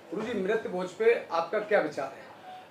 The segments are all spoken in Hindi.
गुरुजी, मृत्यु भोज पे आपका क्या विचार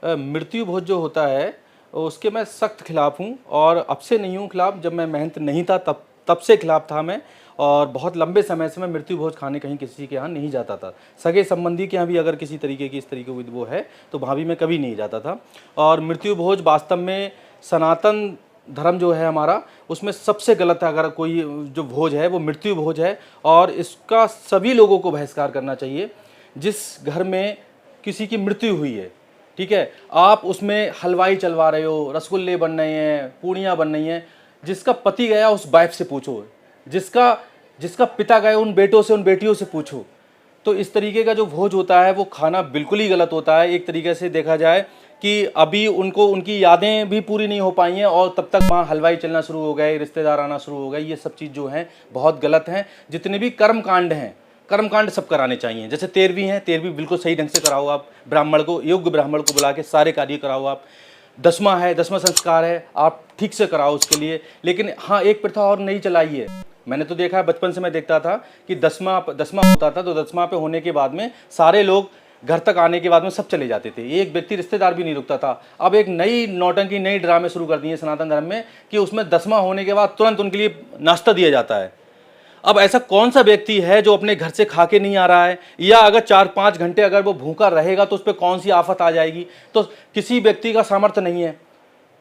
है? मृत्यु भोज जो होता है उसके मैं सख्त खिलाफ हूँ, और अब से नहीं हूँ खिलाफ। जब मैं महंत नहीं था तब तब से खिलाफ था मैं। और बहुत लंबे समय से मैं मृत्यु भोज खाने कहीं किसी के यहाँ नहीं जाता था। सगे संबंधी के यहाँ भी अगर किसी तरीके की इस तरीके की वो है तो वहाँ भी मैं कभी नहीं जाता था। और मृत्यु भोज वास्तव में सनातन धर्म जो है हमारा, उसमें सबसे गलत है। अगर कोई जो भोज है वो मृत्यु भोज है, और इसका सभी लोगों को बहिष्कार करना चाहिए। जिस घर में किसी की मृत्यु हुई है, ठीक है, आप उसमें हलवाई चलवा रहे हो, रसगुल्ले बन रहे हैं, पूड़ियाँ बन रही हैं, जिसका पति गया उस वाइफ से पूछो, जिसका जिसका पिता गया उन बेटों से, उन बेटियों से पूछो। तो इस तरीके का जो भोज होता है वो खाना बिल्कुल ही गलत होता है। एक तरीके से देखा जाए कि अभी उनको उनकी यादें भी पूरी नहीं हो पाई हैं, और तब तक वहाँ हलवाई चलना शुरू हो गए, रिश्तेदार आना शुरू हो गए। ये सब चीज़ जो हैं बहुत गलत हैं। जितने भी कर्म कांड हैं, कर्मकांड सब कराने चाहिए। जैसे 13वीं है, 13वीं बिल्कुल सही ढंग से कराओ आप, ब्राह्मण को, योग्य ब्राह्मण को बुला के सारे कार्य कराओ आप। 10वां है, 10वां संस्कार है, आप ठीक से कराओ उसके लिए। लेकिन हाँ, एक प्रथा और नहीं चलाई है। मैंने तो देखा है, बचपन से मैं देखता था कि 10वां होता था तो 10वां पे होने के बाद में सारे लोग घर तक आने के बाद में सब चले जाते थे, एक व्यक्ति रिश्तेदार भी नहीं रुकता था। अब एक नई नौटंकी, नई ड्रामे शुरू कर दिए सनातन धर्म में कि उसमें 10वां होने के बाद तुरंत उनके लिए नाश्ता दिया जाता है। अब ऐसा कौन सा व्यक्ति है जो अपने घर से खा के नहीं आ रहा है, या अगर 4-5 घंटे अगर वो भूखा रहेगा तो उस पर कौन सी आफत आ जाएगी। तो किसी व्यक्ति का सामर्थ्य नहीं है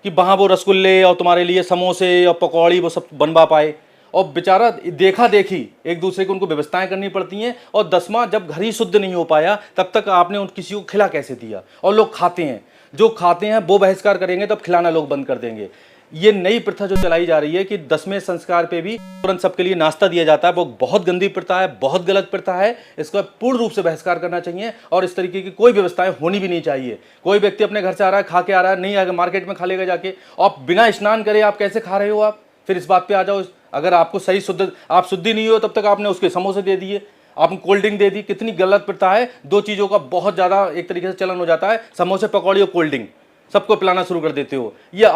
कि वहाँ वो रसगुल्ले और तुम्हारे लिए समोसे और पकौड़ी वो सब बनवा पाए। और बेचारा देखा देखी एक दूसरे को उनको व्यवस्थाएं करनी पड़ती हैं। और 10वां जब घर ही शुद्ध नहीं हो पाया तब तक आपने उन किसी को खिला कैसे दिया। और लोग खाते हैं, जो खाते हैं वो बहिष्कार करेंगे तब खिलाना लोग बंद कर देंगे। ये नई प्रथा जो चलाई जा रही है कि 10वें संस्कार पे भी तुरंत सबके लिए नाश्ता दिया जाता है, वो बहुत गंदी प्रथा है, बहुत गलत प्रथा है। इसका पूर्ण रूप से बहिष्कार करना चाहिए, और इस तरीके की कोई व्यवस्थाएं होनी भी नहीं चाहिए। कोई व्यक्ति अपने घर से आ रहा है, खा के आ रहा है, नहीं अगर मार्केट में खा लेगा जाके, और बिना स्नान करे आप कैसे खा रहे हो आप? फिर इस बात पे आ जाओ। अगर आपको सही शुद्ध, आप शुद्धि नहीं हो तब तक आपने उसके समोसे दे दिए, आपने कोल्ड ड्रिंक दे दी। कितनी गलत प्रथा है। दो चीज़ों का बहुत ज़्यादा एक तरीके से चलन हो जाता है, समोसे, पकौड़ी और कोल्ड ड्रिंक, सबको पिलाना शुरू कर देते हो। ये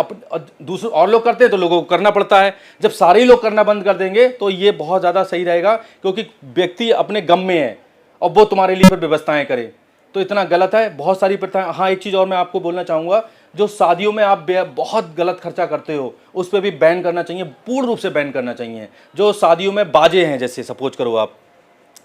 दूसरे और लोग करते हैं तो लोगों को करना पड़ता है। जब सारे लोग करना बंद कर देंगे तो ये बहुत ज़्यादा सही रहेगा, क्योंकि व्यक्ति अपने गम में है और वो तुम्हारे लिए फिर व्यवस्थाएं करे, तो इतना गलत है। बहुत सारी प्रथाएं। हाँ, एक चीज़ और मैं आपको बोलना चाहूँगा, जो शादियों में आप बहुत गलत खर्चा करते हो उस पर भी बैन करना चाहिए, पूर्ण रूप से बैन करना चाहिए। जो शादियों में बाजे हैं, जैसे सपोज करो आप,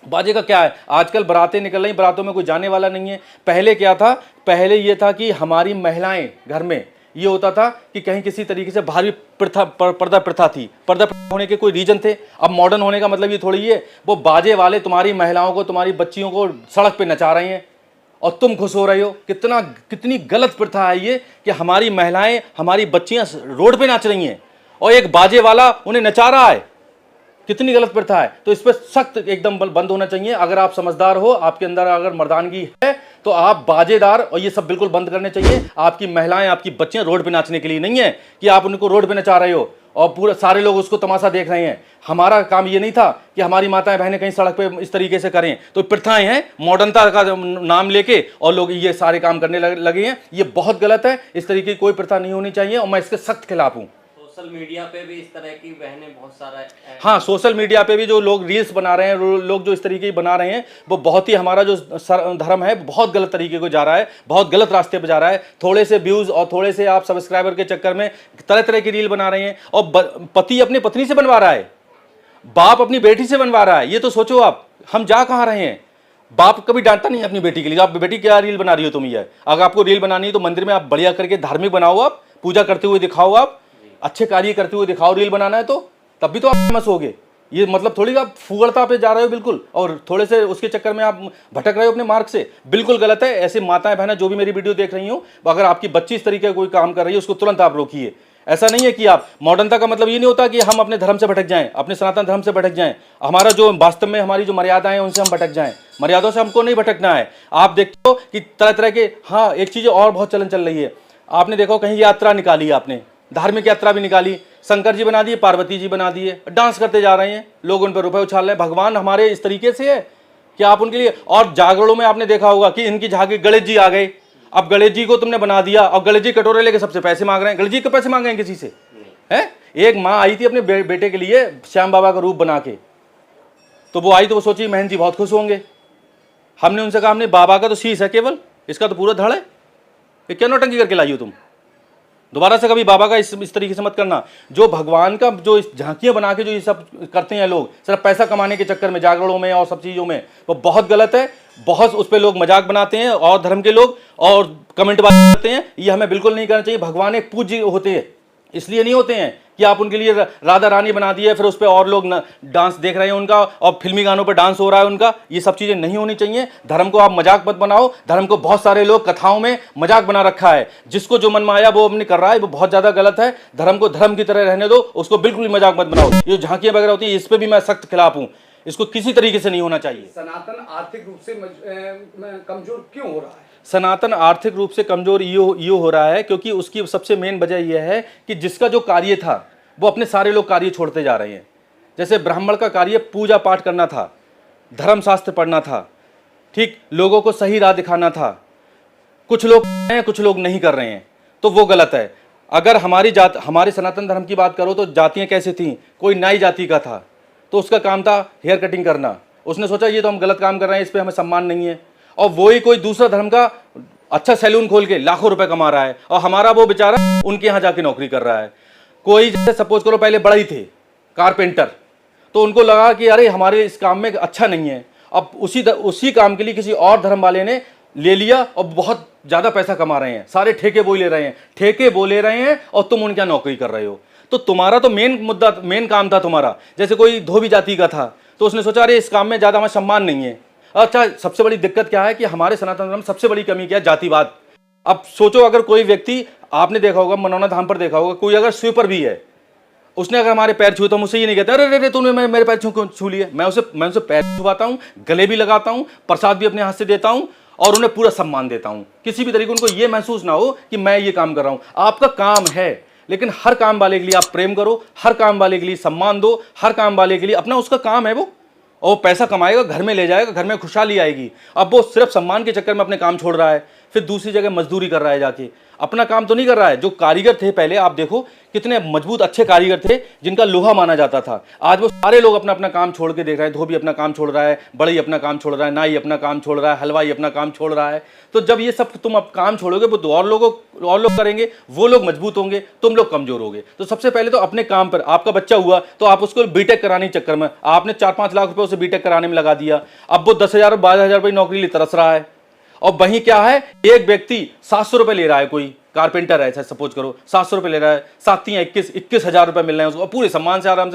बाजे का क्या है, आजकल बारातें निकल रही, बारातों में कोई जाने वाला नहीं है। पहले क्या था, पहले ये था कि हमारी महिलाएं घर में, ये होता था कि कहीं किसी तरीके से भारी प्रथा, पर्दा प्रथा थी, पर्दा प्रथा होने के कोई रीजन थे। अब मॉडर्न होने का मतलब ये थोड़ी है वो बाजे वाले तुम्हारी महिलाओं को, तुम्हारी बच्चियों को सड़क पे नचा रहे हैं और तुम खुश हो रहे हो। कितनी गलत प्रथा है ये कि हमारी महिलाएं, हमारी बच्चियां रोड पे नाच रही हैं और एक बाजे वाला उन्हें नचा रहा है। कितनी गलत प्रथा है। तो इस पर सख्त एकदम बंद होना चाहिए। अगर आप समझदार हो, आपके अंदर अगर मर्दानगी है, तो आप बाजेदार और ये सब बिल्कुल बंद करने चाहिए। आपकी महिलाएं, आपकी बच्चियां रोड पे नाचने के लिए नहीं है कि आप उनको रोड पे नचा रहे हो और पूरे सारे लोग उसको तमाशा देख रहे हैं। हमारा काम ये नहीं था कि हमारी माताएं बहनें कहीं सड़क पे इस तरीके से करें। तो प्रथाएं हैं, मॉडर्नता का नाम लेके और लोग ये सारे काम करने लगे हैं। ये बहुत गलत है। इस तरीके की कोई प्रथा नहीं होनी चाहिए और मैं इसके सख्त खिलाफ हूँ। सोशल मीडिया पे भी इस तरह की बहनें बहुत सारा हाँ, सोशल मीडिया पे भी जो लोग रील्स बना रहे हैं, लोग जो इस तरीके की बना रहे हैं, वो बहुत ही, हमारा जो धर्म है बहुत गलत तरीके को जा रहा है, बहुत गलत रास्ते पे जा रहा है। थोड़े से व्यूज और थोड़े से आप सब्सक्राइबर के चक्कर में तरह तरह की रील बना रहे हैं। और पति अपनी पत्नी से बनवा रहा है, बाप अपनी बेटी से बनवा रहा है। ये तो सोचो आप, हम जा कहाँ रहे हैं। बाप कभी डांटता नहीं अपनी बेटी के लिए, आप बेटी क्या रील बना रही हो तुम। ये अगर आपको रील बनानी है तो मंदिर में आप बढ़िया करके धार्मिक बनाओ, आप पूजा करते हुए दिखाओ, आप अच्छे कार्य करते हुए दिखाओ। रील बनाना है तो तब भी तो आप फेमस होगे। ये मतलब थोड़ी आप फुगड़ता पे जा रहे हो बिल्कुल, और थोड़े से उसके चक्कर में आप भटक रहे हो अपने मार्ग से। बिल्कुल गलत है। ऐसे माताएं बहनें जो भी मेरी वीडियो देख रही हो, अगर आपकी बच्ची इस तरीके का कोई काम कर रही है उसको तुरंत आप रोकिए। ऐसा नहीं है कि आप, मॉडर्नता का मतलब ये नहीं होता कि हम अपने धर्म से भटक जाएं, अपने सनातन धर्म से भटक जाएं। हमारा जो वास्तव में हमारी जो मर्यादाएं हैं उनसे हम भटक जाएं। मर्यादाओं से हमको नहीं भटकना है। आप देखते हो कि तरह तरह के, हाँ एक चीज़ और बहुत चलन चल रही है। आपने देखो कहीं यात्रा निकाली, आपने धार्मिक यात्रा भी निकाली, शंकर जी बना दिए, पार्वती जी बना दिए, डांस करते जा रहे हैं, लोग उन पर रुपए उछाल रहे हैं। भगवान हमारे इस तरीके से है कि आप उनके लिए, और जागरणों में आपने देखा होगा कि इनकी झांकी, गणेश जी आ गए। अब गणेश जी को तुमने बना दिया और गणेश जी कटोरे लेके सबसे पैसे मांग रहे हैं। गणेश जी के पैसे मांगे हैं किसी से? है, एक माँ आई थी अपने बेटे के लिए श्याम बाबा का रूप बना के, तो वो आई तो वो सोची महंत जी बहुत खुश होंगे, हमने उनसे कहा हमने बाबा का तो शीश है केवल, इसका तो पूरा धड़ है, ये क्या नौटंकी करके लाई हो तुम। दोबारा से कभी बाबा का इस तरीके से मत करना। जो भगवान का जो झांकियां बना के जो ये सब करते हैं लोग सिर्फ पैसा कमाने के चक्कर में, जागरणों में और सब चीज़ों में, वो बहुत गलत है। बहुत उस पर लोग मजाक बनाते हैं और धर्म के लोग, और कमेंट बात करते हैं, ये हमें बिल्कुल नहीं करना चाहिए। भगवान एक पूज्य होते हैं, इसलिए नहीं होते हैं कि आप उनके लिए राधा रानी बना दिए, फिर उस पर और लोग डांस देख रहे हैं उनका, और फिल्मी गानों पर डांस हो रहा है उनका। ये सब चीज़ें नहीं होनी चाहिए। धर्म को आप मजाक मत बनाओ। धर्म को बहुत सारे लोग कथाओं में मजाक बना रखा है, जिसको जो मन में आया वो अपने कर रहा है, वो बहुत ज़्यादा गलत है। धर्म को धर्म की तरह रहने दो, उसको बिल्कुल भी मजाक मत बनाओ। ये झांकियाँ वगैरह होती है, इस पर भी मैं सख्त खिलाफ हूँ। इसको किसी तरीके से नहीं होना चाहिए। सनातन आर्थिक रूप से कमजोर क्यों हो रहा है? सनातन आर्थिक रूप से कमजोर ये हो रहा है क्योंकि उसकी सबसे मेन वजह यह है कि जिसका जो कार्य था वो अपने सारे लोग कार्य छोड़ते जा रहे हैं। जैसे ब्राह्मण का कार्य पूजा पाठ करना था, धर्मशास्त्र पढ़ना था, ठीक, लोगों को सही राह दिखाना था। कुछ लोग हैं, कुछ लोग नहीं कर रहे हैं, तो वो गलत है। अगर हमारे सनातन धर्म की बात करो तो जातियाँ कैसे थीं? कोई नाई जाति का था तो उसका काम था हेयर कटिंग करना। उसने सोचा ये तो हम गलत काम कर रहे हैं, इस पर हमें सम्मान नहीं है, और वही कोई दूसरा धर्म का अच्छा सैलून खोल के लाखों रुपए कमा रहा है, और हमारा वो बेचारा उनके यहाँ जाके नौकरी कर रहा है। कोई जैसे सपोज करो पहले बड़ा ही थे कारपेंटर, तो उनको लगा कि अरे हमारे इस काम में अच्छा नहीं है, अब उसी काम के लिए किसी और धर्म वाले ने ले लिया और बहुत ज़्यादा पैसा कमा रहे हैं। सारे ठेके वो ले रहे हैं और तुम उनके यहाँ नौकरी कर रहे हो। तो तुम्हारा तो मेन काम था तुम्हारा। जैसे कोई धोबी जाति का था तो उसने सोचा अरे इस काम में ज़्यादा हमारा सम्मान नहीं है। अच्छा, सबसे बड़ी दिक्कत क्या है कि हमारे सनातन धर्म सबसे बड़ी कमी क्या है? जातिवाद। अब सोचो, अगर कोई व्यक्ति, आपने देखा होगा मनौना धाम पर देखा होगा, कोई अगर स्वीपर भी है, उसने अगर हमारे पैर छुए तो मुझसे ये नहीं कहते अरे रे तूने मेरे पैर छू लिए। मैं उसे पैर छुपाता हूँ, गले भी लगाता हूँ, प्रसाद भी अपने हाथ से देता हूँ और उन्हें पूरा सम्मान देता हूँ। किसी भी तरीके उनको ये महसूस ना हो कि मैं ये काम कर रहा हूँ। आपका काम है, लेकिन हर काम वाले के लिए आप प्रेम करो, हर काम वाले के लिए सम्मान दो, हर काम वाले के लिए अपना उसका काम है वो, और वो पैसा कमाएगा, घर में ले जाएगा, घर में खुशहाली आएगी। अब वो सिर्फ सम्मान के चक्कर में अपने काम छोड़ रहा है, फिर दूसरी जगह मजदूरी कर रहा है जाके, अपना काम तो नहीं कर रहा है। जो कारीगर थे पहले, आप देखो कितने मजबूत अच्छे कारीगर थे जिनका लोहा माना जाता था। आज वो सारे लोग अपना अपना काम छोड़ के देख रहे हैं। धोबी अपना काम छोड़ रहा है, बढ़ई अपना काम छोड़ रहा है, नाई अपना काम छोड़ रहा है, हलवाई अपना काम छोड़ रहा है। तो जब ये सब तुम अब काम छोड़ोगे वो तो और लोग करेंगे, वो लोग मजबूत होंगे, तुम लोग कमजोर होगे। तो सबसे पहले तो अपने काम पर, आपका बच्चा हुआ तो आप उसको बीटेक कराने के चक्कर में आपने 4-5 लाख रुपए उसे बीटेक कराने में लगा दिया। अब वो 10,000 12,000 रुपये नौकरी लिए तरस रहा है। और वहीं क्या है, एक व्यक्ति 700 रुपए ले रहा है, कोई कारपेंटर है सपोज करो 700 रुपए ले रहा है, 21,000 रुपए मिल रहे हैं उसको, पूरे सम्मान से आराम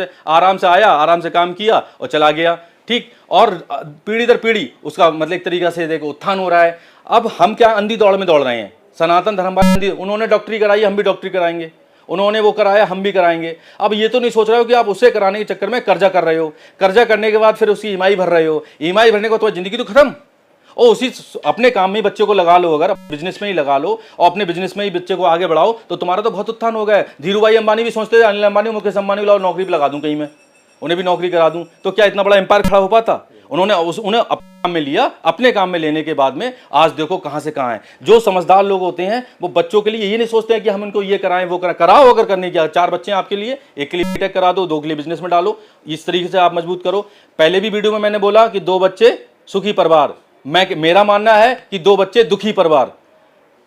से आया, आराम से काम किया और चला गया, ठीक। और पीढ़ी दर पीढ़ी उसका मतलब एक तरीका से देखो उत्थान हो रहा है। अब हम क्या अंधी दौड़ में दौड़ रहे हैं? सनातन धर्म वाले उन्होंने डॉक्टरी कराई, हम भी डॉक्टरी कराएंगे, उन्होंने वो कराया, हम भी कराएंगे। अब ये तो नहीं सोच रहे हो कि आप उसे कराने के चक्कर में कर्जा कर रहे हो, कर्जा करने के बाद फिर उसकी ईएमआई भर रहे हो, ईएमआई भरने के बाद तुम्हारी जिंदगी तो खत्म। और उसी अपने काम में ही बच्चे को लगा लो, अगर बिजनेस में ही लगा लो और अपने बिजनेस में ही बच्चे को आगे बढ़ाओ तो तुम्हारा तो बहुत उत्थान हो गया है। धीरू भाई अंबानी भी सोचते थे अनिल अंबानी, मुकेश अंबानी लाओ नौकरी भी लगा दूं कहीं, मैं उन्हें भी नौकरी करा दूं, तो क्या इतना बड़ा एम्पायर खड़ा हो पाता? उन्हें अपने काम में लिया, अपने काम में लेने के बाद में आज देखो कहां से कहां है। जो समझदार लोग होते हैं वो बच्चों के लिए ये नहीं सोचते हैं कि हम इनको ये कराएं वो कराओ। अगर करने की 4 बच्चे हैं आपके लिए, एक के लिए बीटेक करा दो, 2 के लिए बिजनेस में डालो, इस तरीके से आप मजबूत करो। पहले भी वीडियो में मैंने बोला कि 2 बच्चे सुखी परिवार, मेरा मानना है कि 2 बच्चे दुखी परिवार।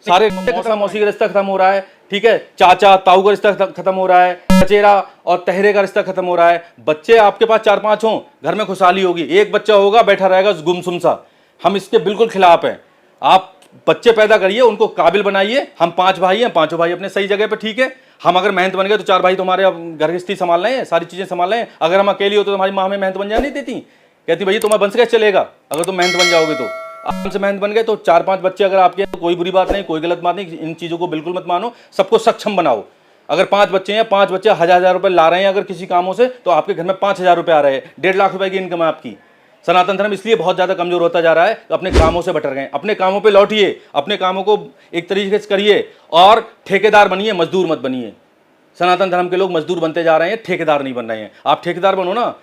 सारे मौसी का रिश्ता खत्म हो रहा है, ठीक है, चाचा ताऊ का रिश्ता खत्म हो रहा है, चचेरा और तहरे का रिश्ता खत्म हो रहा है। बच्चे आपके पास 4-5 हों, घर में खुशहाली होगी। एक बच्चा होगा बैठा रहेगा गुमसुम सा, हम इसके बिल्कुल खिलाफ हैं। आप बच्चे पैदा करिए, उनको काबिल बनाइए। हम 5 भाई हैं, 5 भाई अपने सही जगह पे, ठीक है। हम अगर मेहनत बन गए तो 4 भाई तुम्हारे घर गृहस्थी संभाल रहे हैं, सारी चीजें संभाल रहे हैं। अगर हम अकेली हो तो तुम्हारी माँ हमें मेहनत बन जाने नहीं देती, कहती भैया तुम्हारा बंश कैसे चलेगा अगर तुम मेहनत बन जाओगे तो। आराम से मेहनत बन गए तो 4-5 बच्चे अगर आपके तो कोई बुरी बात नहीं, कोई गलत बात नहीं। इन चीज़ों को बिल्कुल मत मानो, सबको सक्षम बनाओ। अगर 5 बच्चे हैं, 5 बच्चे 1,000 रुपये ला रहे हैं अगर किसी कामों से, तो आपके घर में 5,000 रुपये आ रहे हैं, 1.5 लाख रुपए की इनकम है आपकी। सनातन धर्म इसलिए बहुत ज़्यादा कमजोर होता जा रहा है, तो अपने कामों से भटक गए। अपने कामों पे लौटिए, अपने कामों को एक तरीके से करिए और ठेकेदार बनिए, मजदूर मत बनिए। सनातन धर्म के लोग मजदूर बनते जा रहे हैं, ठेकेदार नहीं बन रहे हैं। आप ठेकेदार बनो ना,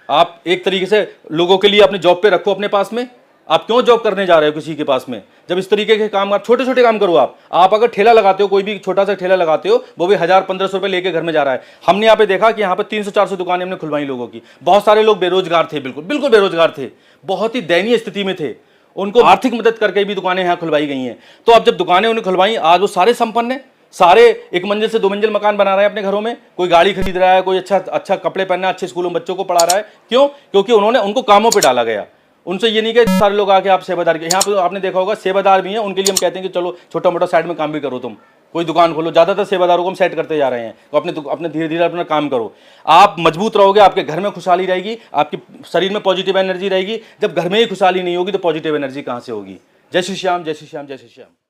आप एक तरीके से लोगों के लिए अपने जॉब पे रखो अपने पास में। आप क्यों जॉब करने जा रहे हो किसी के पास में, जब इस तरीके के काम आप छोटे छोटे काम करो। आप अगर ठेला लगाते हो, कोई भी छोटा सा ठेला लगाते हो, वो भी 1,000-1,500 रुपए लेके घर में जा रहा है। हमने यहाँ पे देखा कि यहाँ पे 300-400 दुकानें हमने खुलवाई लोगों की। बहुत सारे लोग बेरोजगार थे, बिल्कुल बेरोजगार थे, बहुत ही दयनीय स्थिति में थे। उनको आर्थिक मदद करके भी दुकानें यहाँ खुलवाई गई हैं। तो अब जब दुकानें उन्हें खुलवाई, आज वो सारे संपन्न हैं, सारे एक मंजिल से 2 मंजिल मकान बना रहे हैं अपने घरों में, कोई गाड़ी खरीद रहा है, कोई अच्छा कपड़े पहनना, अच्छे स्कूलों में बच्चों को पढ़ा रहा है। क्यों? क्योंकि उन्होंने उनको कामों पे डाला गया। उनसे ये नहीं कि सारे लोग आके आप सेवादार के, यहाँ पे आपने देखा होगा सेवादार भी हैं, उनके लिए हम कहते हैं कि चलो छोटा मोटा साइड में काम भी करो, तुम कोई दुकान खोलो। ज़्यादातर सेवादारों को हम सेट करते जा रहे हैं, तो अपने धीरे धीरे अपना काम करो। आप मजबूत रहोगे, आपके घर में खुशहाली रहेगी, आपके शरीर में पॉजिटिव एनर्जी रहेगी। जब घर में ही खुशहाली नहीं होगी तो पॉजिटिव एनर्जी कहाँ से होगी? जय श्री श्याम, जय श्री श्याम, जय श्री श्याम।